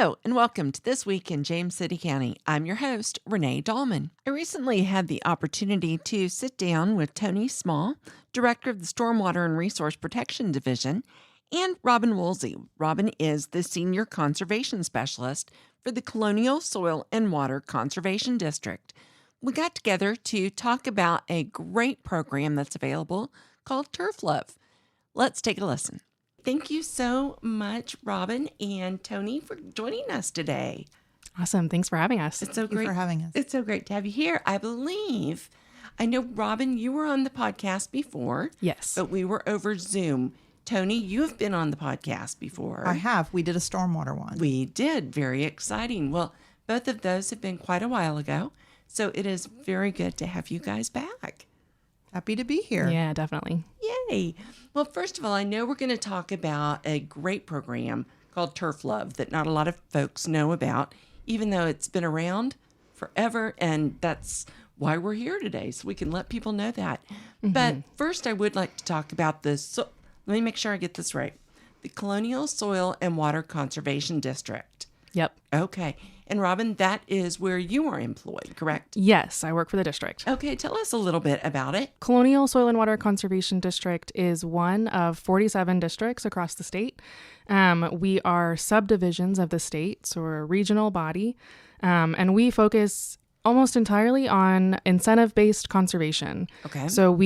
Hello, and welcome to This Week in James City County. I'm your host, Renee Dahlman. I recently had the opportunity to sit down with Tony Small, Director of the Stormwater and Resource Protection Division, and Robin Woolsey. Robin is the Senior Conservation Specialist for the Colonial Soil and Water Conservation District. We got together to talk about a great program that's available called Turf Love. Let's take a listen. Thank you so much, Robin and Tony, for joining us today. Awesome. Thanks for having us. It's so great. Thank you for having us. It's so great to have you here. I know, Robin, you were on the podcast before. Yes. But we were over Zoom. Tony, you have been on the podcast before. I have. We did a stormwater one. We did. Very exciting. Well, both of those have been quite a while ago, so it is very good to have you guys back. Happy to be here. Yeah, definitely. Yay. Well, first of all, I know we're going to talk about a great program called Turf Love that not a lot of folks know about, even though it's been around forever. And that's why we're here today, so we can let people know that. Mm-hmm. But first, I would like to talk about this. Let me make sure I get this right. The Colonial Soil and Water Conservation District. Yep. Okay. And Robin, that is where you are employed, correct? Yes, I work for the district. Okay, tell us a little bit about it. Colonial Soil and Water Conservation District is one of 47 districts across the state. We are subdivisions of the state, so we're a regional body, and we focus almost entirely on incentive-based conservation. Okay. So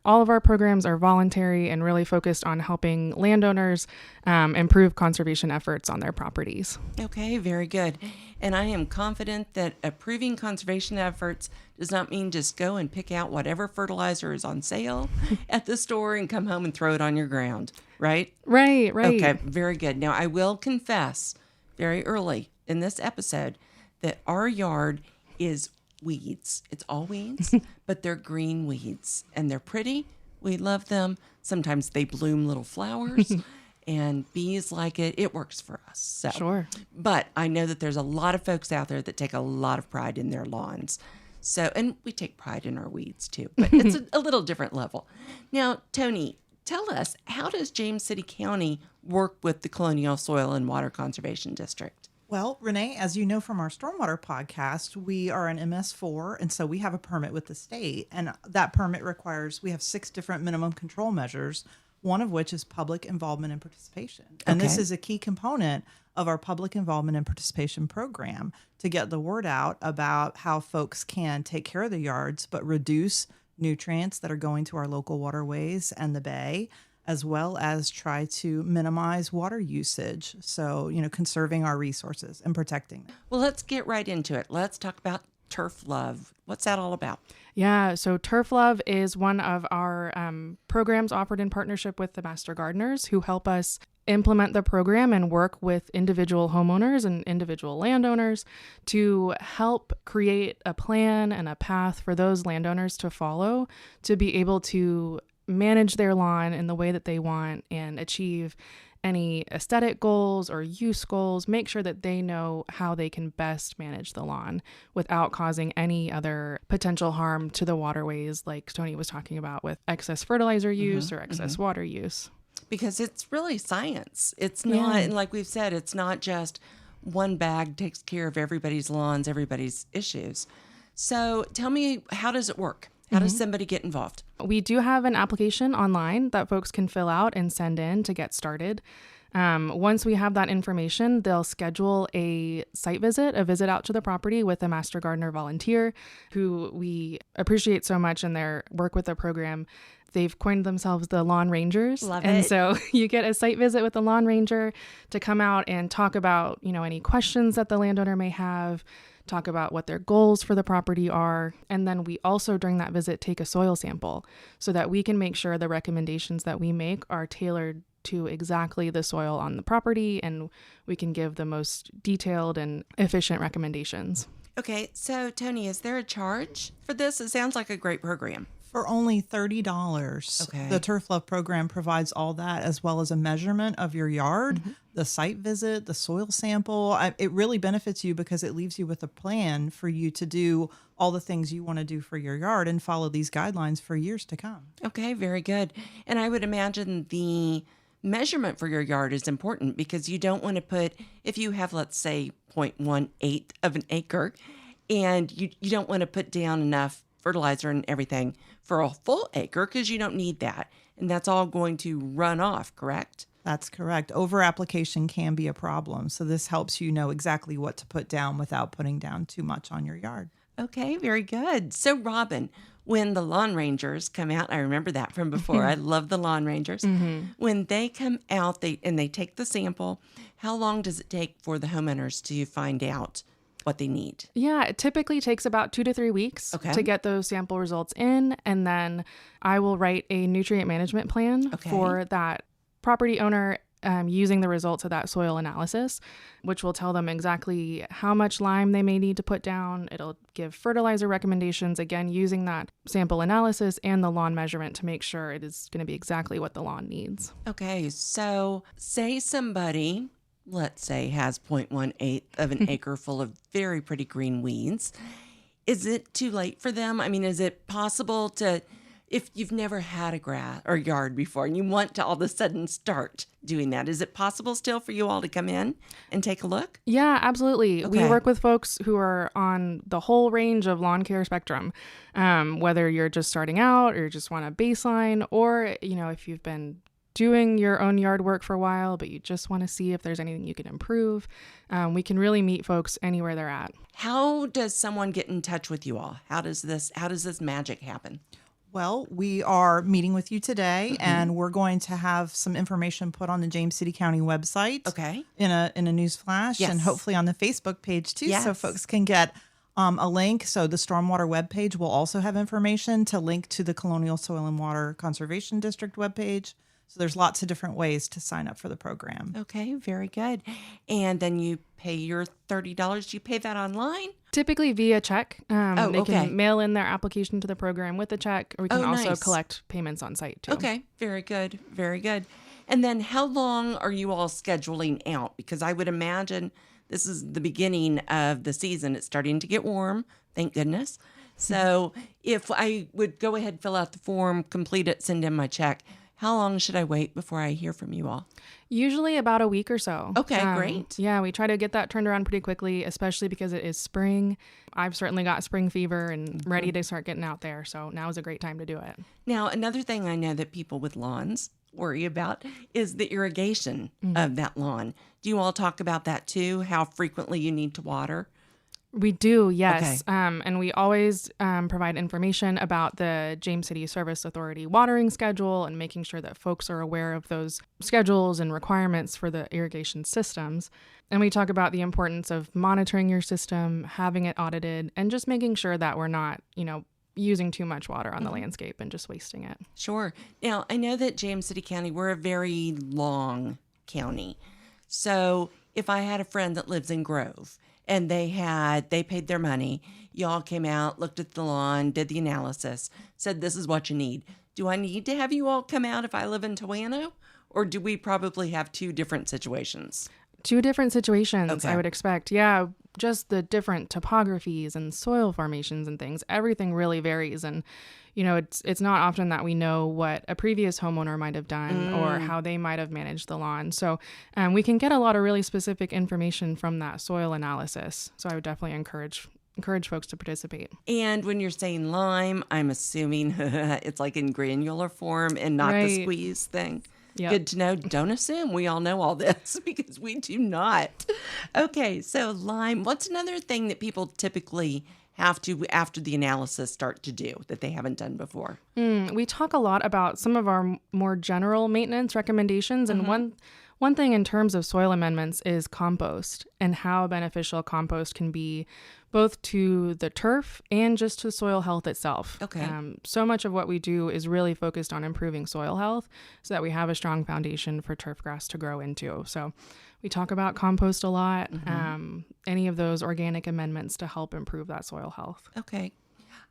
all of our programs are voluntary and really focused on helping landowners improve conservation efforts on their properties. Okay, very good. And I am confident that approving conservation efforts does not mean just go and pick out whatever fertilizer is on sale at the store and come home and throw it on your ground, right? Right. Okay, very good. Now, I will confess very early in this episode that our yard is weeds. It's all weeds, but they're green weeds and they're pretty. We love them. Sometimes they bloom little flowers and bees like it. It works for us. So. Sure. But I know that there's a lot of folks out there that take a lot of pride in their lawns. So, and we take pride in our weeds too, but it's a little different level. Now, Tony, tell us, how does James City County work with the Colonial Soil and Water Conservation District? Well, Renee, as you know from our stormwater podcast, we are an MS4, and so we have a permit with the state. And that permit we have 6 different minimum control measures, one of which is public involvement and participation. And this is a key component of our public involvement and participation program to get the word out about how folks can take care of their yards, but reduce nutrients that are going to our local waterways and the bay, as well as try to minimize water usage. So, conserving our resources and protecting them. Well, let's get right into it. Let's talk about Turf Love. What's that all about? Yeah, so Turf Love is one of our programs offered in partnership with the Master Gardeners, who help us implement the program and work with individual homeowners and individual landowners to help create a plan and a path for those landowners to follow to be able to manage their lawn in the way that they want and achieve any aesthetic goals or use goals, make sure that they know how they can best manage the lawn without causing any other potential harm to the waterways, like Tony was talking about with excess fertilizer use or excess water use. Because it's really science. It's not, and like we've said, it's not just one bag takes care of everybody's lawns, everybody's issues. So tell me, how does it work? How does somebody get involved? We do have an application online that folks can fill out and send in to get started. Once we have that information, they'll schedule a site visit, a visit out to the property with a Master Gardener volunteer who we appreciate so much in their work with the program. They've coined themselves the Lawn Rangers. Love and it. So you get a site visit with the Lawn Ranger to come out and talk about, any questions that the landowner may have, talk about what their goals for the property are. And then we also, during that visit, take a soil sample so that we can make sure the recommendations that we make are tailored to exactly the soil on the property, and we can give the most detailed and efficient recommendations. Okay, so Tony, is there a charge for this? It sounds like a great program. For only $30, Okay. The Turf Love program provides all that, as well as a measurement of your yard, the site visit, the soil sample. It really benefits you because it leaves you with a plan for you to do all the things you want to do for your yard and follow these guidelines for years to come. Okay, very good. And I would imagine the measurement for your yard is important because you don't want to put, if you have, let's say, 0.18 of an acre, and you don't want to put down enough fertilizer and everything for a full acre because you don't need that. And that's all going to run off, correct? That's correct. Over application can be a problem. So this helps you know exactly what to put down without putting down too much on your yard. Okay, very good. So, Robin, when the lawn rangers come out, I remember that from before. I love the lawn rangers. When they come out they take the sample, how long does it take for the homeowners to find out what they need? Yeah, it typically takes about 2 to 3 weeks to get those sample results in. And then I will write a nutrient management plan for that property owner using the results of that soil analysis, which will tell them exactly how much lime they may need to put down. It'll give fertilizer recommendations, again, using that sample analysis and the lawn measurement to make sure it is going to be exactly what the lawn needs. Okay, so say somebody, let's say, has 0.18 of an acre full of very pretty green weeds. Is it too late for them? I mean, is it possible to, if you've never had a grass or yard before and you want to all of a sudden start doing that, is it possible still for you all to come in and take a look? Yeah, absolutely. We work with folks who are on the whole range of lawn care spectrum, whether you're just starting out or just want a baseline, or, if you've been doing your own yard work for a while, but you just want to see if there's anything you can improve. We can really meet folks anywhere they're at. How does someone get in touch with you all? How does this magic happen? Well, we are meeting with you today, and we're going to have some information put on the James City County website. Okay. In a news flash, and hopefully on the Facebook page too, so folks can get a link. So the Stormwater webpage will also have information to link to the Colonial Soil and Water Conservation District webpage. So there's lots of different ways to sign up for the program. Okay, very good. And then you pay your $30. Do you pay that online? Typically via check. They can mail in their application to the program with a check, or we can also collect payments on site too. Okay, very good, very good. And then how long are you all scheduling out? Because I would imagine this is the beginning of the season. It's starting to get warm, thank goodness. So if I would go ahead, fill out the form, complete it, send in my check, how long should I wait before I hear from you all? Usually about a week or so. Okay, great. Yeah, we try to get that turned around pretty quickly, especially because it is spring. I've certainly got spring fever and ready to start getting out there. So now is a great time to do it. Now, another thing I know that people with lawns worry about is the irrigation of that lawn. Do you all talk about that too? How frequently you need to water? We do, yes. Okay. And we always provide information about the James City Service Authority watering schedule and making sure that folks are aware of those schedules and requirements for the irrigation systems. And we talk about the importance of monitoring your system, having it audited, and just making sure that we're not, using too much water on the landscape and just wasting it. Sure. Now, I know that James City County, we're a very long county. So if I had a friend that lives in Grove, and they paid their money. Y'all came out, looked at the lawn, did the analysis, said this is what you need. Do I need to have you all come out if I live in Tawano? Or do we probably have two different situations? Two different situations, I would expect. Yeah, just the different topographies and soil formations and things. Everything really varies. And, it's not often that we know what a previous homeowner might have done or how they might have managed the lawn. So we can get a lot of really specific information from that soil analysis. So I would definitely encourage folks to participate. And when you're saying lime, I'm assuming it's like in granular form and not the squeeze thing. Yep. Good to know. Don't assume we all know all this because we do not. Okay, so lime. What's another thing that people typically have to, after the analysis, start to do that they haven't done before? We talk a lot about some of our more general maintenance recommendations. And one thing in terms of soil amendments is compost and how beneficial compost can be both to the turf and just to soil health itself. Okay. So much of what we do is really focused on improving soil health so that we have a strong foundation for turf grass to grow into. So we talk about compost a lot, any of those organic amendments to help improve that soil health. Okay.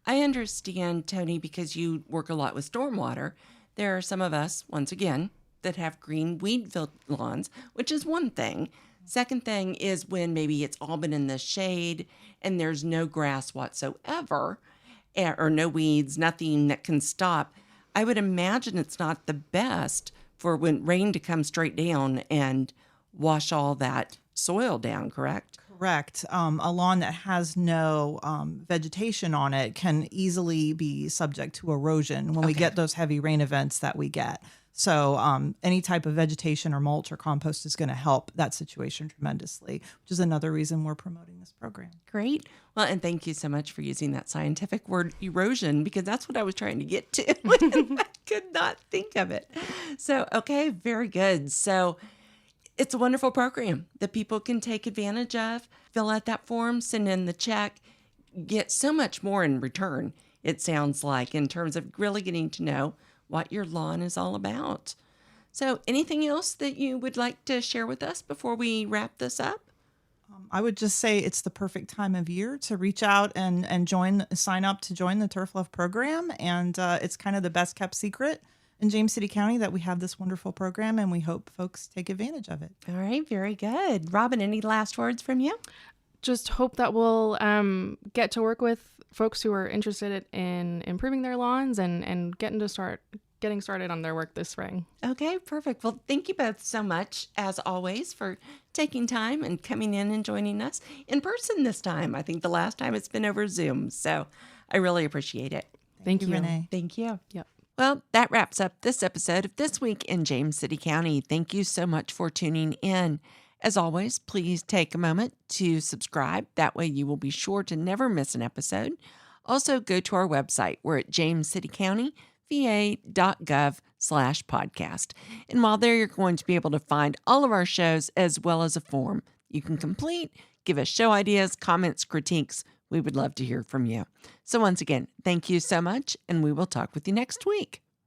I understand, Tony, because you work a lot with stormwater. There are some of us, once again, that have green weed-filled lawns, which is one thing. Second thing is when maybe it's all been in the shade and there's no grass whatsoever, or no weeds, nothing that can stop. I would imagine it's not the best for when rain to come straight down and wash all that soil down, correct? Correct. A lawn that has no vegetation on it can easily be subject to erosion when we get those heavy rain events that we get. So any type of vegetation or mulch or compost is going to help that situation tremendously, which is another reason we're promoting this program. Great. Well, and thank you so much for using that scientific word erosion, because that's what I was trying to get to. I could not think of it. So, okay, very good. So it's a wonderful program that people can take advantage of, fill out that form, send in the check, get so much more in return, it sounds like, in terms of really getting to know what your lawn is all about. So anything else that you would like to share with us before we wrap this up? I would just say it's the perfect time of year to reach out and sign up to join the Turf Love program. And it's kind of the best kept secret in James City County that we have this wonderful program, and we hope folks take advantage of it. All right, very good. Robin, any last words from you? Just hope that we'll get to work with folks who are interested in improving their lawns and getting started on their work this spring. Okay, perfect. Well, thank you both so much, as always, for taking time and coming in and joining us in person this time. I think the last time it's been over Zoom, so I really appreciate it. Thank you, Renee. Thank you. Yep. Well, that wraps up this episode of This Week in James City County. Thank you so much for tuning in. As always, please take a moment to subscribe. That way you will be sure to never miss an episode. Also, go to our website. We're at jamescitycountyva.gov/podcast. And while there, you're going to be able to find all of our shows as well as a form you can complete, give us show ideas, comments, critiques. We would love to hear from you. So once again, thank you so much, and we will talk with you next week.